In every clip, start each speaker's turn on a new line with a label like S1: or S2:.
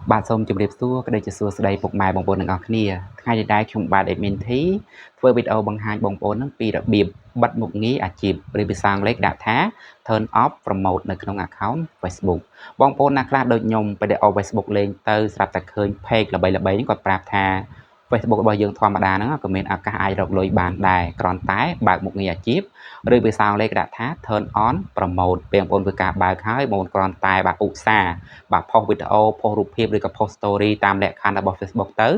S1: បាទសូមជម្រាបសួរក្តីជាសួស្តីពុកម៉ែបងប្អូនទាំងអស់គ្នាថ្ងៃនេះដែរខ្ញុំបាទ Admin T ធ្វើវីដេអូបង្ហាញបងប្អូននឹងពីរបៀបបិទមុខងារអាជីពឬភាសាអង់គ្លេសដាក់ថា turn off promote នៅក្នុង account Facebook បងប្អូនណាខ្លះដូចខ្ញុំពេលដែលអស់ Facebook លេងទៅស្រាប់តែឃើញ page ល្បីៗនេះគាត់ប្រាប់ថា Facebook របស់យើងធម្មតាហ្នឹងក៏មានឱកាសអាចរកលុយបានដែរគ្រាន់តែបើកមុខងារអាជីពឬភាសាអង់គ្លេសគេដាក់ថា turn on promote ពេលបងប្អូនធ្វើការបើកហើយបងប្អូនគ្រាន់តែឧស្សាហ៍បាទផុសវីដេអូផុសរូបភាពឬក៏ផុស story តាមលក្ខខណ្ឌរបស់ Facebook ទៅ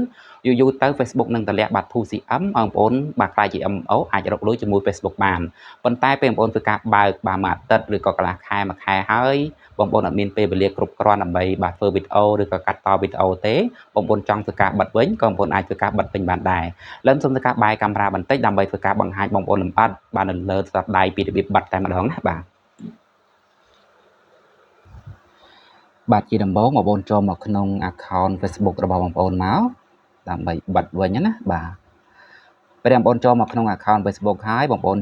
S1: យូរទៅ Facebook នឹងតម្លាក់បាត់ 2CM បងប្អូនបាទខ្លាចជា MO អាចរកលុយជាមួយ Facebook បានប៉ុន្តែពេលបងប្អូនធ្វើការបើកបាទមួយអាទិត្យឬក៏កន្លះខែមួយខែហើយបងប្អូនអត់មានពេលវេលាគ្រប់គ្រាន់ដើម្បីបាទធ្វើវីដេអូឬក៏កាត់តវីដេអូទេបងប្អូនចង់ធ្វើការបិទវិញក៏បងប្អូនអាចធ្វើការបិទវិញបានដែរលើសូមធ្វើការបែរកាមេរ៉ាបន្តិចដើម្បីធ្វើការបង្ហាញបងប្អូនលម្អិតបាទនៅលើស្រាប់ដៃពីរបៀបបិទតែម្ដងណាបាទបាទជាដំបូងបងប្អូនចូលមកក្នុង account Facebook របស់បងប្អូនមកដើម្បីបិទវិញណាបាទពេលបងប្អូនចូលមកក្នុង account Facebook ហើយបងប្អូន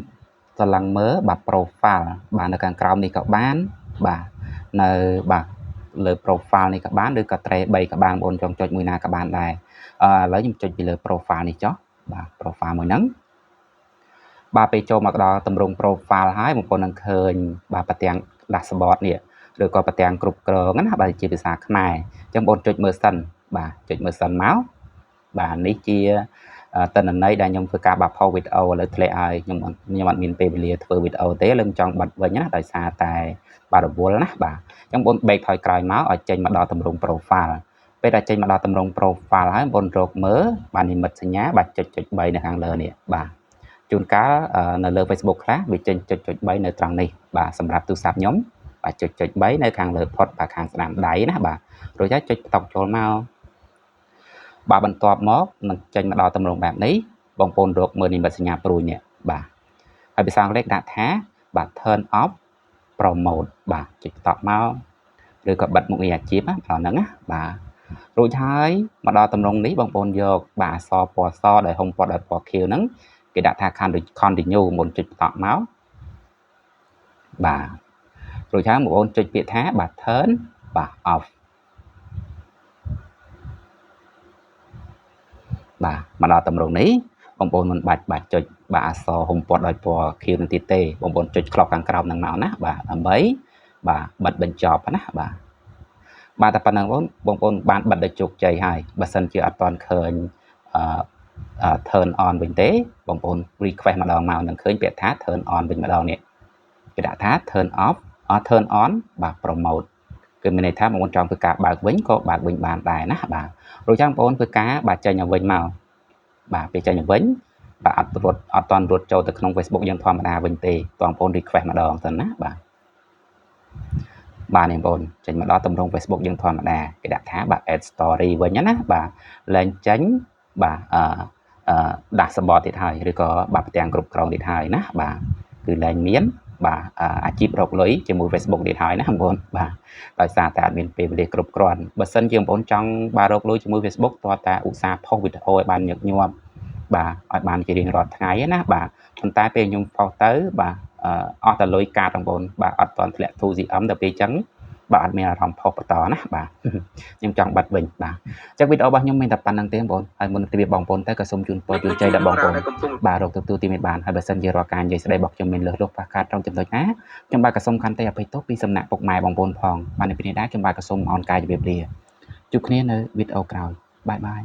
S1: ស្រឡឹងមើលបាទ profile បាទនៅខាងក្រោមនេះក៏បានបាទនៅបាទលើ profile នេះក៏បានឬក៏ trace 3ក៏បានបងប្អូនចង់ចុចមួយណាក៏បានដែរឥឡូវខ្ញុំចុចពីលើ profile នេះចុះបាទ profile មួយហ្នឹងបាទពេលចូលមកដល់តម្រង profile ហើយបងប្អូននឹងឃើញបាទប្រទាំង dashboard នេះឬក៏ប្រទាំងគ្រប់គ្រងណាបាទជាភាសាខ្មែរអញ្ចឹងបងប្អូនចុចមើលសិនបាទចុចមើលសិនមកបាទនេះជាតនន័យដែលខ្ញុំធ្វើការបាត់ផុសវីដេអូឥឡូវធ្លាក់ហើយខ្ញុំអត់មានពេលវេលាធ្វើវីដេអូទេលើខ្ញុំចង់បិទវិញណាដោយសារតែបាទរវល់ណាបាទអញ្ចឹងបងប្អូន back ថយក្រោយមកឲ្យចេញមកដល់តម្រង profile ពេលដែលចេញមកដល់តម្រង profile ហើយបងប្អូនរកមើលបាទនិមិត្តសញ្ញាបាទចុច3នៅខាងលើនេះបាទជួនកាលនៅលើ Facebook ខ្លះវាចេញចុច3នៅត្រង់នេះបាទសម្រាប់ទូរស័ព្ទខ្ញុំបាទចុច3នៅខាងលើផុតបាទខាងស្ដាំដៃណាបាទរួចហើយចុចបន្តចូលមកបាទបន្ទាប់មកនឹងចេញមកដល់តម្រងបែបនេះបងប្អូនរកមើលនិមិត្តសញ្ញាព្រួយនេះបាទហើយភាសាអង់គ្លេសដាក់ថាបាទ turn off promote បាទចុចបន្តមកឬក៏បិទមុខងារអាជីពហ្នឹងណាបាទរួចហើយមកដល់តម្រងនេះបងប្អូនយកបាទអក្សរពណ៌សដែលហុំព័ទ្ធដោយពណ៌ខៀវហ្នឹងគេដាក់ថា continue មុនចុចបន្តមកបាទរួចហើយបងប្អូនចុចពាក្យថាបាទ turn បាទ off បាទមកដល់តម្រងនេះបងប្អូនមិនបាច់ចុចបាទអក្សរហុំព័ទ្ធដោយពណ៌ខៀវនឹងទៀតទេបងប្អូនចុច clock ខាងក្រោមហ្នឹងមកណាបាទដើម្បីបាទបិទបញ្ចប់ណាបាទតែប៉ុណ្្នឹងបងប្អូនបានបិទដោយជោគជ័យហើយបើសិនជាអត់ទាន់ឃើញturn on វិញទេបងប្អូន request ម្ដងមកនឹងឃើញពាក្យថា turn on វិញម្ដងនេះគេដាក់ថា turn off turn on បាទ promote គឺមានន័យថាបងប្អូនចង់ធ្វើការបើកវិញក៏បើកវិញបានដែរណាបាទរួចចាំបងប្អូនធ្វើការបាទចេញឲ្យវិញមកបាទពេលចេញឲ្យវិញបាទអត់ទាន់រត់ចូលទៅក្នុង Facebook យើងធម្មតាវិញទេបងប្អូន request ម្ដងសិនណាបាទនេះបងប្អូនចេញមកដល់ទម្រង់ Facebook យើងធម្មតាគេដាក់ថាបាទ add story វិញណាបាទលែងចេញបាទdashboard ទៀតហើយឬក៏បាទផ្ទាំងគ្រប់គ្រងទៀតហើយណាបាទគឺលែងមានបាទអាជីពរកលុយជាមួយ Facebook ទៀតហើយណាបងប្អូនបាទដោយសារតែអត់មានពេលវេលាគ្រប់គ្រាន់បើសិនជាបងប្អូនចង់បាទរកលុយជាមួយ Facebook តើតាឧស្សាហ៍ផុសវីដេអូឲ្យបានញឹកញាប់បាទឲ្យបានជារៀងរាល់ថ្ងៃណាបាទប៉ុន្តែពេលខ្ញុំផុសទៅបាទអស់តែលុយកាតបងប្អូនបាទអត់ទាន់ធ្លាក់ 2CM ដល់ពេលអញ្ចឹងបាទអត់មានអារម្មណ៍ផុសបន្តណាបាទខ្ញុំចង់បិទវិញបាទអញ្ចឹងវីដេអូរបស់ខ្ញុំមានតែប៉ុណ្្នឹងទេបងប្អូនហើយមុនទៅបងប្អូនទៅក៏សូមជូនពរជោគជ័យដល់បងប្អូនបាទរកទទួលទីមានបានហើយបើសិនជារាល់ការនិយាយស្ដីរបស់ខ្ញុំមានលើសលុបខ្វះខាតtrongចំណុចណាខ្ញុំបាទក៏សូមខន្តីអភ័យទោសពីសំណាក់ពុកម៉ែបងប្អូនផងបាទនៅពេលនេះដែរខ្ញុំបាទក៏សូមអរកាយជម្រាបលាជួបគ្នានៅវីដេអូក្រោយបាយបាយ